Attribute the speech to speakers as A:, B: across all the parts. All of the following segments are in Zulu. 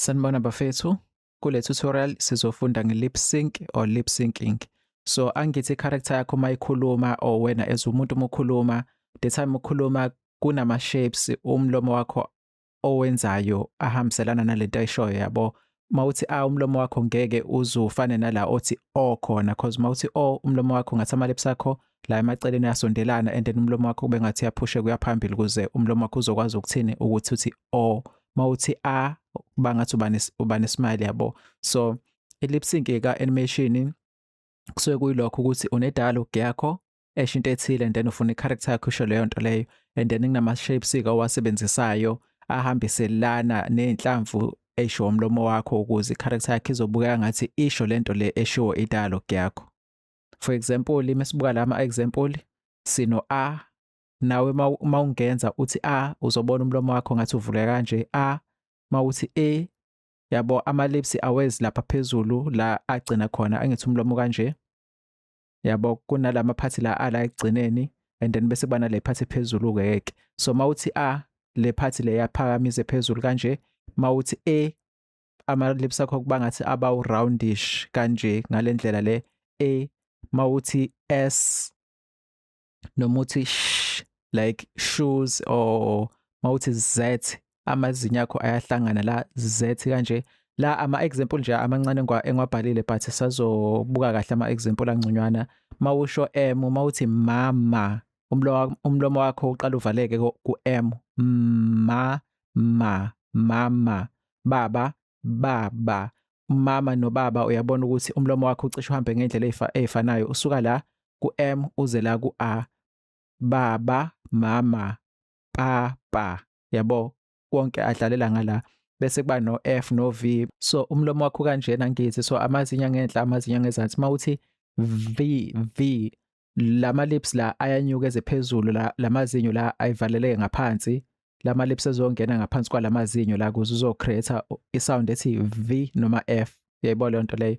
A: Sanibona bafethu. Kule tutorial sizofunda nge-lip sync or lip syncing. So angithi i-character yakho mayikhuluma or wena as umuntu mukhuluma, the time ukhuluma kunama-shapes umlomo wakho owenzayo ahambiselana nalento ayishoyo yabo. Mawuthi umlomo wakho ngeke uzufane nala othi khona, cause mawuthi umlomo wakho ngathi ama-lips akho la emaceleni ayasondelana and then umlomo wakho kube ngathi uyaphushe kuya phambili ukuze umlomo wakho uzokwazi ukuthini ukuthi uthi mawuthi kuba ngathi uba nesmile yabo. So i-lip sync ka-animation kusuke kuyilokho ukuthi une-dialogue yakho esho into ethile and then ufuna i-character yakho isho leyo nto leyo and then kunama-shapes-ke owasebenzisayo ahambiselana ney'nhlamvu esho umlomo wakho ukuze i-character yakho izobukeka ngathi isho lento le eshiwo i-dialogue yakho. For example, mesibuka la ama-example sino nawe mawungenza uthi uzobona umlomo wakho ngathi uvuleka kanje mawuthi yabo ama-lips awezi lapha phezulu la agcina khona angithi umlomo kanje yabo kunala maphathi la ekugcineni and then bese kuba nale phathi phezulu-ke. So mawuthi le phathi le yaphakamize phezulu kanje, mawuthi ama-lips akho kuba ngathi abawu-roundish kanje ngale ndlela le mawuthi S noma uthi like shoes or mawuthi Z amazinyo akho ayahlangana la Z kanje. La ama-example nje amancane engiwabhalile but sazobuka kahle ama-example angconywana. Mawusho mawuthi mama, umlomo wakho uqala uvaleke ku-M. Mama, baba, mama nobaba uyabona ukuthi umlomo wakho ucishe uhambe ngendlela ey'fanayo usuka la ku-M uze la ku-A. Baba, mama, papa, yabo konke adlalela ngala bese kuba no-F no-V. So umlomo wakho kanjena ngithi, so amazinyo angenhla amazinyo angezansi. Mawuthi V lama-lips la ayanyuka eze phezulu lamazinyo la ayivaleleke ngaphansi, lama-lips ezongena ngaphansi kwalamazinyo la ukuze uzo-create i-sound ethi V noma F. Yayibona leyo nto leyo.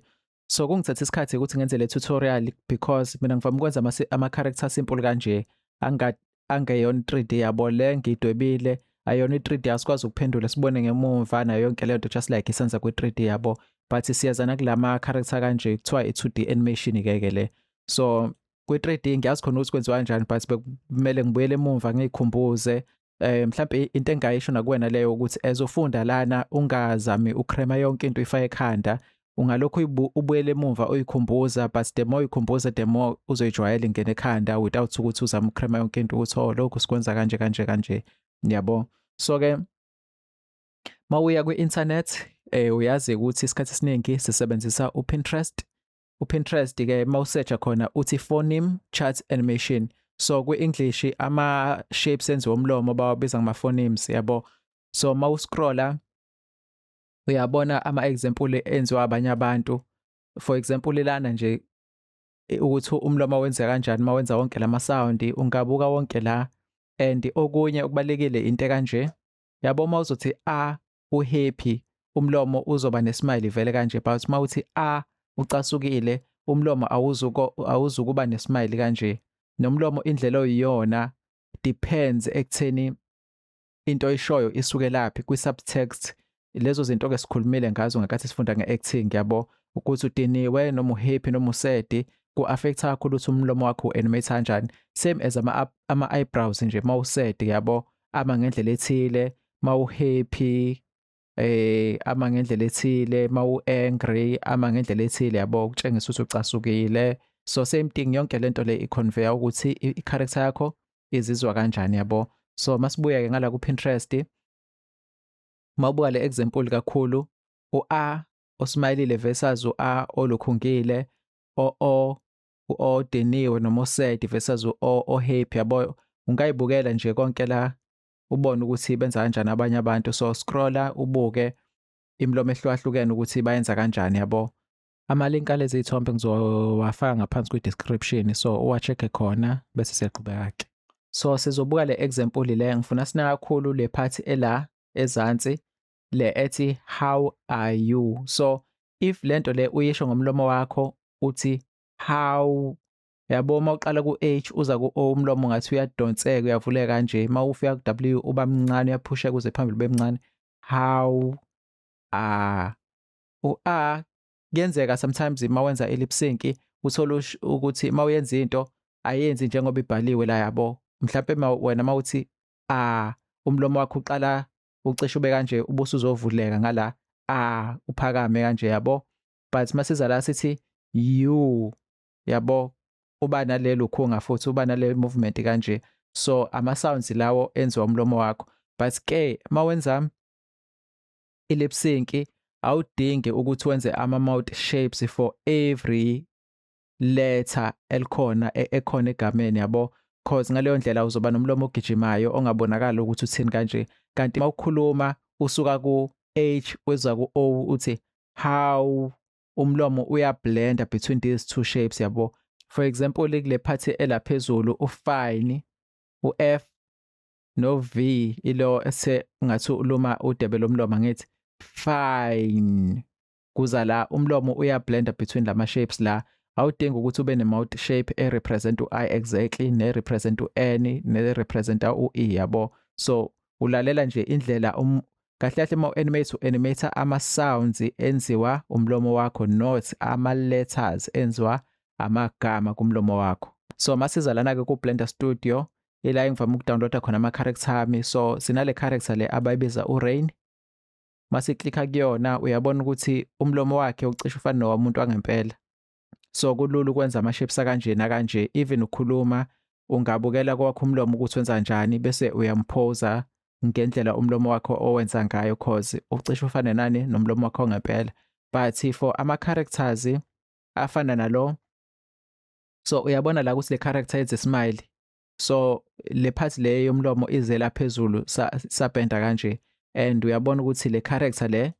A: So kungithatha isikhathi ukuthi ngenze le tutorial because mina ngivame ukwenza ama-character simple kanje angeyona 3D yabo. Le ngiyidwebile ayona i-3D asikwazi ukuphendula sibone ngemumva nayo yonke leyo nto just like isenza kwi-3D yabo, but siyazana kulama-character kanje kuthiwa i-2D animation-ke le. So kwi-3D ngiyazi khona ukuthi kwenziwa kanjani but kumele ngibuyele emumva ngiyikhumbuze. Mhlawumbe into engayisho nakuwena leyo ukuthi ezofunda lana ungazami ukrema yonke into uyifake ekhanda, ungalokhu ubuyele emumva uyikhumbuza, but the more uyikhumbuza the more uzoyijwayela ingene ekhanda without ukuthi uzame ukrema yonke into ukuthi lokhu sikwenza kanje yabo. So-ke mawuya kwi-internet uyazi ukuthi isikhathi esiningi sisebenzisa uPinterest. UPinterest-ke mawusearcha khona uthi phoneme chart animation. So kwi-English ama-shapes enziwa umlomo bawabiza ngama-phonemes yabo. So mawuscrolla uyabona ama-example enziwa abanye abantu. For example lana nje ukuthi umlomo wenze kanjani mawenza wonke lama-sound ungabuka wonke la. And okunye okubalekile into kanje yabo, mawuzothi u-happy umlomo uzoba nesmile vele kanje, but mawuthi ucasukile umlomo awuzukuba nesmile kanje. Nomlomo indlela oyiyona depends ekutheni into oyishoyo isuke laphi kwi-subtext. Lezo zinto ke sikhulumile ngazo ngakathi sifunda nge-acting yabo, ukuthi udiniwe noma uhappy noma used ku-affecta kakhulu ukuthi umlomo wakho u-animate kanjani. Same as ama-eyebrows nje mawused yabo ama ngendlela ethile, mawu-happy ama ngendlela ethile, mawu-angry ama ngendlela ethile yabo ukutshengisa ukuthi ucasukile. So same thing yonke lento le i-convey ukuthi i-character yakho izizwa kanjani yabo. So masibuya-ke ngala ku-Pinterest mawubuka le example kakhulu osmilile versus olukhungile, odiniwe noma osed versus happy yabo. Ungayibukela nje konke la ubone ukuthi benza kanjani abanye abantu. So scrolla ubuke imlomo ehlukahlukene ukuthi bayenza kanjani yabo. Ama-link alezi iy'thombe ngizowafaka ngaphansi kwi-description, so uwa-check-e khona bese siyaqhubeka-ke. So sizobuka le example le, ngifuna sina kakhulu le part ela ezansi le ethi how are you. So if lento le uyisho ngomlomo wakho uthi how yabo, mawuqala ku-H uza ku-O umlomo ngathi uyadonseka uyavuleka kanje, mawufika ku-W uba mncane uyaphusheka uze phambili ube mncane. How a. U-a kuyenzeka sometimes mawenza i-lip sync uthole ukuthi mawuyenza into ayenzi njengoba ibhaliwe la yabo. Mhlampe wena mawuthi a, umlomo wakho uqala ucishe ube kanje ubuso uzovuleka ngala a uphakame kanje yabo. But masiza la sithi you yabo, uba nalelo khunga futhi uba nale movement kanje. So ama sounds lawo enziwa umlomo wakho. But ke mawenza i-lip sync awudingi ukuthi wenze ama-mouth shapes for every letter elikhona ekhona egameni yabo, cause ngaleyo ndlela uzoba nomlomo ogijimayo ongabonakala ukuthi uthini kanje. Kanti mawukhuluma usuka ku-H weza ku-O uthi how, umlomo uyablenda between these two shapes yabo. For example kule part elaphezulu u-fine, u-F no-V ilo ngathi uluma udebe lomlomo ngithi fine. Kuza la umlomo uyablenda between lama shapes la. Awudingi ukuthi ube ne-mouth shape e-represent u-I exactly, ne-represent u-N, ne-represent u-E yabo. So ulalela nje indlela kahle kahle ma-animate u-animate ama-sounds enziwa umlomo wakho, not ama-letters enziwa amagama kumlomo wakho. So masiza lana-ke ku-Blender Studio ila engivame ukudownloada khona ama-character ami. So sinale character le abayibiza u-Rain. Masiklikha kuyona uyabona ukuthi umlomo wakhe ucishe ufana nowamuntu wangempela. So kulula ukwenza ama-shapes kanje nakanje. Even ukhuluma ungabukela kwakho umlomo ukuthi wenza kanjani bese uyamposa ngendlela umlomo wakho owenza ngayo, cause ucishe ufane nani nomlomo wakho ongempela. But for ama-characters afana nalo, so uyabona la ukuthi le character yenza smile. So le part le yomlomo ize la phezulu sabhenda kanje, and uyabona ukuthi le character le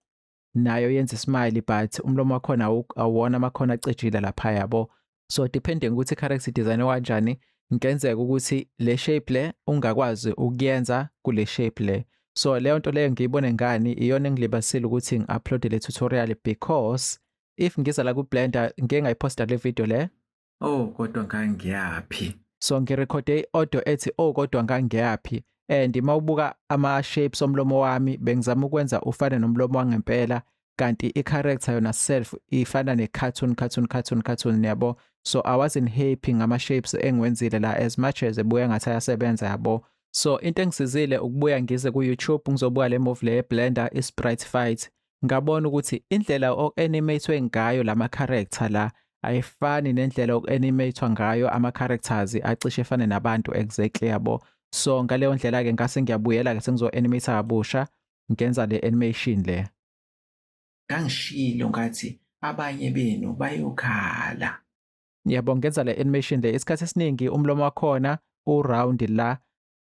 A: nayo yenza smile but umlomo wakhona awuwona amakhona acijile lapha yabo. So depending ukuthi character design kanjani, ngenzeka ukuthi le shape le ungakwazi ukuyenza kule shape le. So leyo nto leyo ngiyibone ngani iyona engilibasile ukuthi ngi-upload le tutorial, because if ngiza la ku-Blender ngeke ngayiposta le video le, oh kodwa ngangiyaphi. So ngirekhode i-audio ethi oh kodwa ngangiyaphi, and mawubuka ama-shapes omlomo wami bengizama ukwenza ufane nomlomo wangempela, kanti i-character yona self ifana ne-cartoon yabo. So I wasn't happy ngama-shapes engiwenzile la as much as ebuya ngathi ayasebenza yabo. So into engisizile ukubuya ngize ku-YouTube ngizobuka le movie le ye-Blender i-Sprite Fight. Ngabona ukuthi indlela oku-animate ngayo lama-character la ayifani nendlela oku-animate ngayo ama-characters acishe efane nabantu exactly yabo. So ngaleyo ndlela-ke ngase ngiyabuyela-ke sengizo-animate kabusha ngenza le animation le. Ngangishilo ngathi abanye benu bayokhala. Yabo ngenza le animation le isikhathi esiningi umlomo wakhona u-round la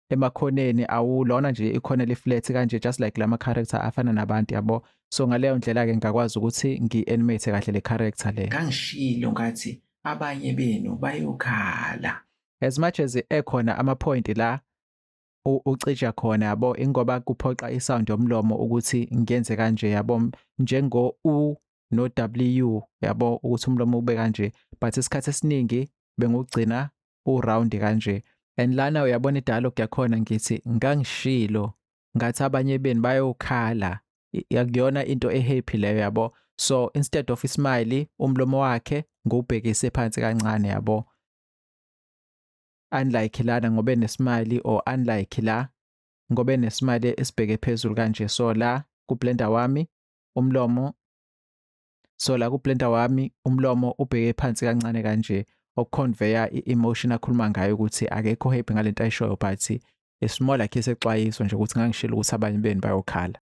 A: emakhoneni, awulona nje ikhona li-flat kanje just like lama character afana nabantu yabo. So ngaleyo ndlela-ke ngakwazi ukuthi ngi-animate kahle le character le. Ngangishilo ngathi abanye benu bayokhala. As much as ekhona ama-point la ucija khona yabo, ingoba kuphoqa isound yomlomo ukuthi ngenze kanje yabo, njengo U no W yabo, ukuthi umlomo ube kanje, but isikhathi esiningi bengugcina u-round kanje. And lana uyabona i-dialogue yakhona ngithi ngangishilo ngathi abanye benu bayokhala, yakuyona into e-happy leyo yabo. So instead of ismile umlomo wakhe ngubhekise phansi kancane yabo, unlike lana ngobe nesmile, or unlike la ngobe nesmile esibheke phezulu kanje. So la ku-Blender wami umlomo, so la ku-Blender wami umlomo ubheke phansi kancane kanje, okuconveya i-emotion akhuluma ngayo ukuthi akekho happy ngalento ayishoyo, but it's more like isexwayiso nje ukuthi ngangishilo ukuthi abanye benu bayokhala.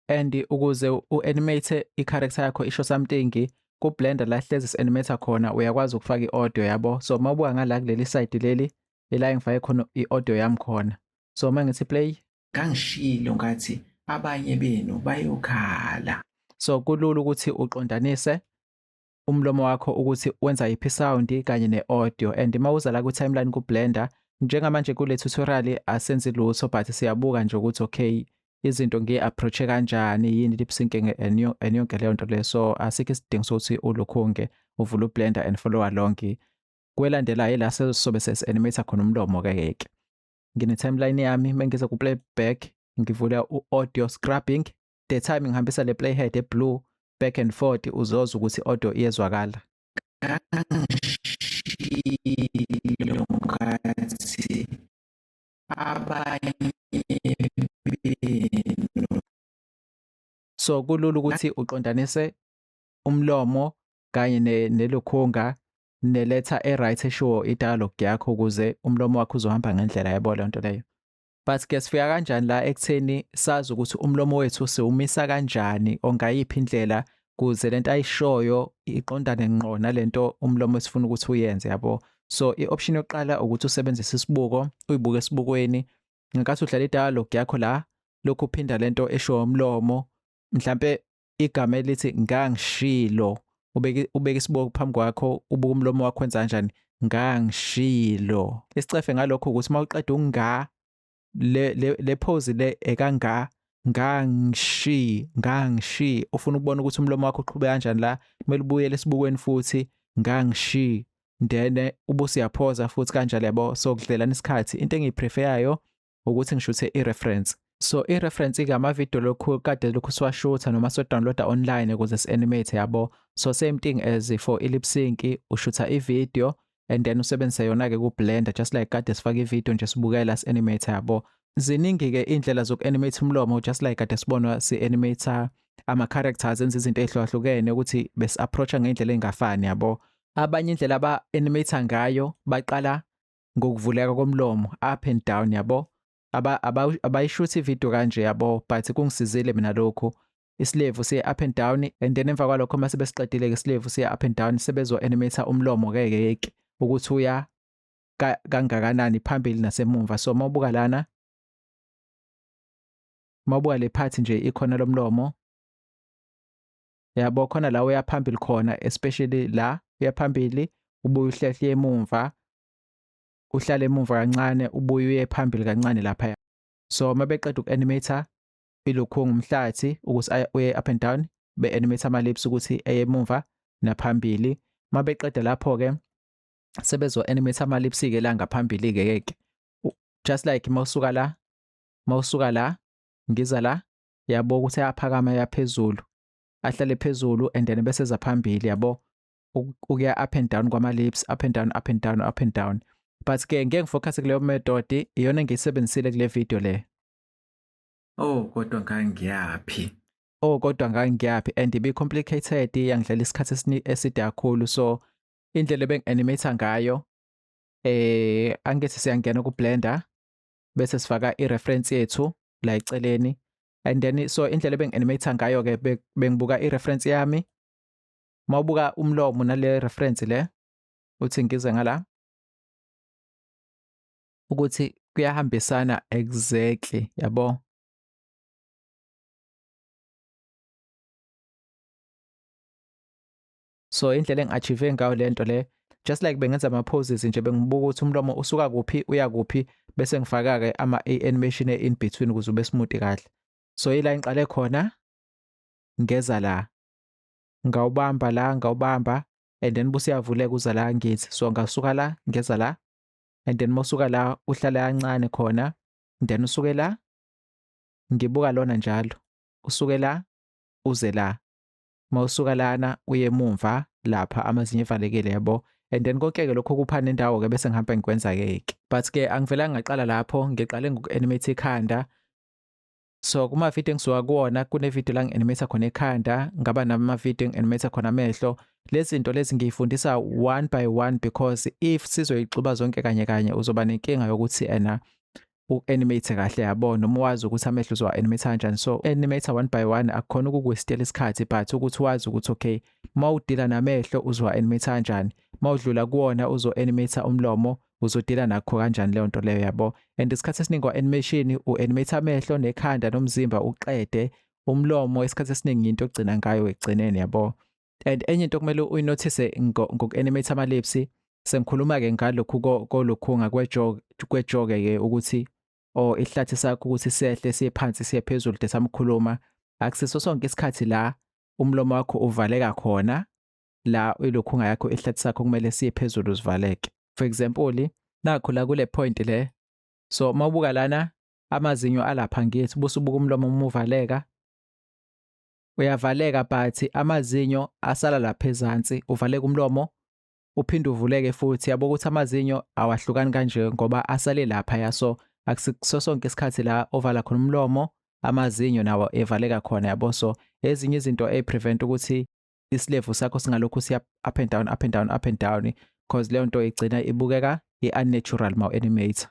A: And ukuze u-animate i-character yakho isho something, ku-Blender la hlezi si-animate khona uyakwazi ukufaka i-audio yabo. So mawubuka ngala kuleli side leli ela engifake khona i-audio yami khona. So mangithi play, ngangishilo ngathi abanye benu bayokhala. So kulula ukuthi uqondanise umlomo wakho ukuthi wenza yiphi sound kanye ne-audio. And mawuza la ku-timeline ku-Blender, njengamanje kule tutorial asenzi lutho, but siyabuka nje ukuthi okay izinto ngiyi-approach kanjani, yini lip syncing and yonke leyo nto leyo. So asikho isidingo sokuthi ulukhunge uvule u-Blender and follow along. Kwelandela yila sobe sesi-animate khona umlomo-ke yeke. Ngine-timeline yami mengiza ku-playback ngivula u-audio scrubbing, the time ngihambisa le playhead eblue back and forth uzozwa ukuthi audio iyezwakala. Ngangishilo ngathi abanye benu. So kulula ukuthi uqondanise umlomo kanye nelukhunga neletha e-right eshow i-dialogue yakho ukuze umlomo wakho uzohamba ngendlela yabo le nto leyo. But ke sifika kanjani la ekutheni sazi ukuthi umlomo wethu siwumisa kanjani ongayiphi indlela kuze lento ayishoyo iqondane ngqo nalento umlomo esifuna ukuthi uyenze yabo. So i-option yokuqala ukuthi usebenzise isibuko, uyibuke esibukweni ngenkathi udlala i-dialogue yakho la lokhu uphinda lento eshoyo umlomo, mhlambe igama elithi ngangishilo ubeke isibuko phambi kwakho ubuka umlomo wakho wenza kanjani ngangishilo. Isicefe ngalokho ukuthi mawuqeda unga le pose le ekanga ngangishi ufuna ukubona ukuthi umlomo wakho uqhubeka kanjani la kumele ubuyele esibukweni futhi ngangishi then ubusiyaphoza futhi kanjalo yabo. So kudlelana isikhathi into engiyipreferayo ukuthi ngishuthe i-reference. So i-reference igama video lokhu kade lokhu siwashutha noma sidownloada online ukuze si-animate yabo. So same thing as for i-lip sync ushutha i-video and then usebenzise yona ke ku-Blender just like kade sifaka i-video nje sibukela si-animate yabo. Ziningi ke indlela zoku-animate umlomo just like kade sibona si-animate ama-characters enza izinto ezihlukahlukene ukuthi besi-approacha ngendlela engafani yabo. Abanye indlela aba-animate ngayo baqala ngokuvuleka komlomo up and down yabo. Abayishuthi ivideo kanje yabo but kungisizile mina lokho isilevu siye up and down and then emva kwalokho mase besiqedile ke isilevu siye up and down sebezo animate umlomo ke ukuthi uya kangakanani phambili nasemumva. So mawubuka lana mawubuka le part nje ikhona lomlomo yabo khona la uya phambili khona especially la uya phambili ubuye uhlehla emumva uhlale emumva kancane ubuye uye phambili kancane lapha. So mabeqeda uku-animate ilukhunga umhlathi ukuthi uye up and down be-animate ama-lips ukuthi eye emumva naphambili. Mabeqeda lapho ke sebezo animate ama-lips ke la ngaphambili ke just like mawusuka la ngiza la yabo ukuthi ayaphakama yaphezulu ahlale phezulu and then bese eza phambili yabo ukuya up and down kwama-lips up and down up and down up and down. But ke ngeke ngifocus kuleyo method iyona engiyisebenzisile kule video le. Kodwa ngangiyaphi and ibe complicated yangidlela isikhathi eside kakhulu. So indlela ebengi-animate ngayo angithi siyangena ku-Blender bese sifaka i-reference yethu la eceleni and then so indlela ebengi-animate ngayo ke bengibuka i-reference yami. Mawubuka umlomo nale reference le uthi ngize ngala ukuthi kuyahambisana exactly yabo. So indlela engi-achieve ngayo lento le just like bengenza ama-poses nje bengibuka ukuthi umlomo usuka kuphi uya kuphi bese ngifaka ke ama-animation in between ukuze ube smooth kahle. So ila ngiqale khona ngeza la ngawubamba and then busiyavuleka uza la ngithi. So ngasuka la ngeza la and then mawusuka la uhlala kancane khona then usuke la ngibuka lona njalo usuke la uze la mawusuka lana uye emumva lapha amazinyo evalekile yabo and then konke ke lokho kuphana indawo ke bese ngihamba ngikwenza ke. But ke angivelanga ngaqala lapho ngiqale ngoku-animate ikhanda. So kuma video engisuka kuwona kune video la ngi-animate khona ekhanda ngaba nama video ngi-animate khona amehlo. Lezi zinto lezi ngiyifundisa one by one because if sizoyixuba zonke kanye uzoba nenkinga yokuthi u-animate kahle yabo noma wazi ukuthi amehlo uzowa-animate kanjani. So animate one by one akukhona ukukwestela isikhathi but ukuthi wazi ukuthi okay mawudila namehlo uzowa-animate kanjani, mawudlula kuwona uzo-animate umlomo uzodila nakho kanjani leyo nto leyo yabo. And isikhathi esiningi wa-animation u-animate amehlo nekhanda nomzimba uqede umlomo isikhathi esiningi into ogcina ngayo ekugcineni yabo. And enye into kumele uyinotice ngoku-animate ama-lips sengikhuluma ke ngalokhu kolukhunga kwejoke ke ukuthi ihlathi sakho ukuthi sehle siye phansi siye phezulu desamkhuluma akusiso sonke isikhathi la umlomo wakho uvaleka khona la ilokhunga yakho ihlathi sakho kumele siye phezulu uzivaleke. For example nakho la kule point le so mawubuka lana amazinyo alapha ngithi busubuka umlomo umuvaleka uyavaleka but amazinyo asala lapha ezansi, uvaleke umlomo uphinde uvuleke futhi. Yabo ukuthi amazinyo awahlukani kanje ngoba asale laphaya, so akusiso sonke isikhathi la ovala khona umlomo amazinyo nawo evaleka khona yabo. So ezinye izinto ey'prevent ukuthi isilevu sakho singalokhu siya up and down, up and down, up and down, cause leyo nto igcina ibukeka i-unnatural ma-u-animate.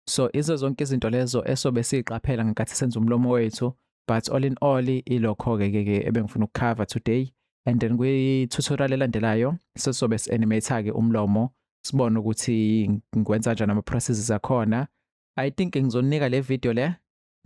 A: So izo zonke izinto lezo esobe siyiqaphela ngenkathi senza umlomo wethu, but all in all ilokho-ke ebengifuna ukukhava today. And then kwi-tutorial elandelayo sesobe si-animate-ke umlomo, sibone ukuthi ngikwenza kanjani ama-processes akhona. I think ngizonika le video le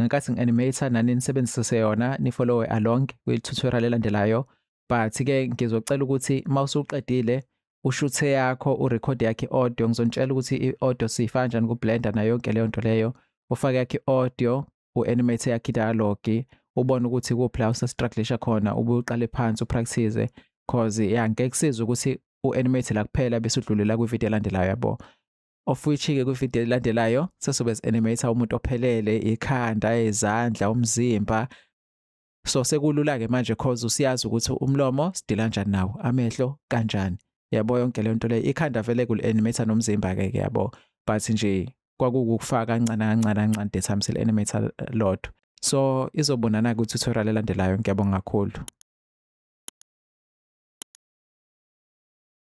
A: ngenkathi ngi-animate nani nisebenzise yona, ni-follow along kwi-tutorial elandelayo. But-ke ngizocela ukuthi uma usuqedile ushuthe yakho, urekhode yakho i-audio. Ngizonitshela ukuthi i-audio siyifaka kanjani ku-Blender nayo yonke leyo nto leyo. Ufake yakho i-audio, u-animate yakho i-dialogue, ubone ukuthi kuphi la usa-strugglisha khona, ubuye uqale phansi upractice, cause ngeke kusize ukuthi u-animate la kuphela bese udlulela kwi-video elandelayo yabo. Of which-ke kwi-video elandelayo sesobe si-animate umuntu ophelele, ikhanda, izandla, umzimba. So sekulula-ke manje cause usiyazi ukuthi umlomo sidila kanjani nawo, amehlo kanjani, yabo yonke leyo nto leyo. Ikhanda vele kuli-animate nomzimba-ke yabo, but nje kwakukufaka kancane kancane kancane the time sili-animate lodwa. So izobonana kwi-tutorial elandelayo. Ngiyabonga kakhulu.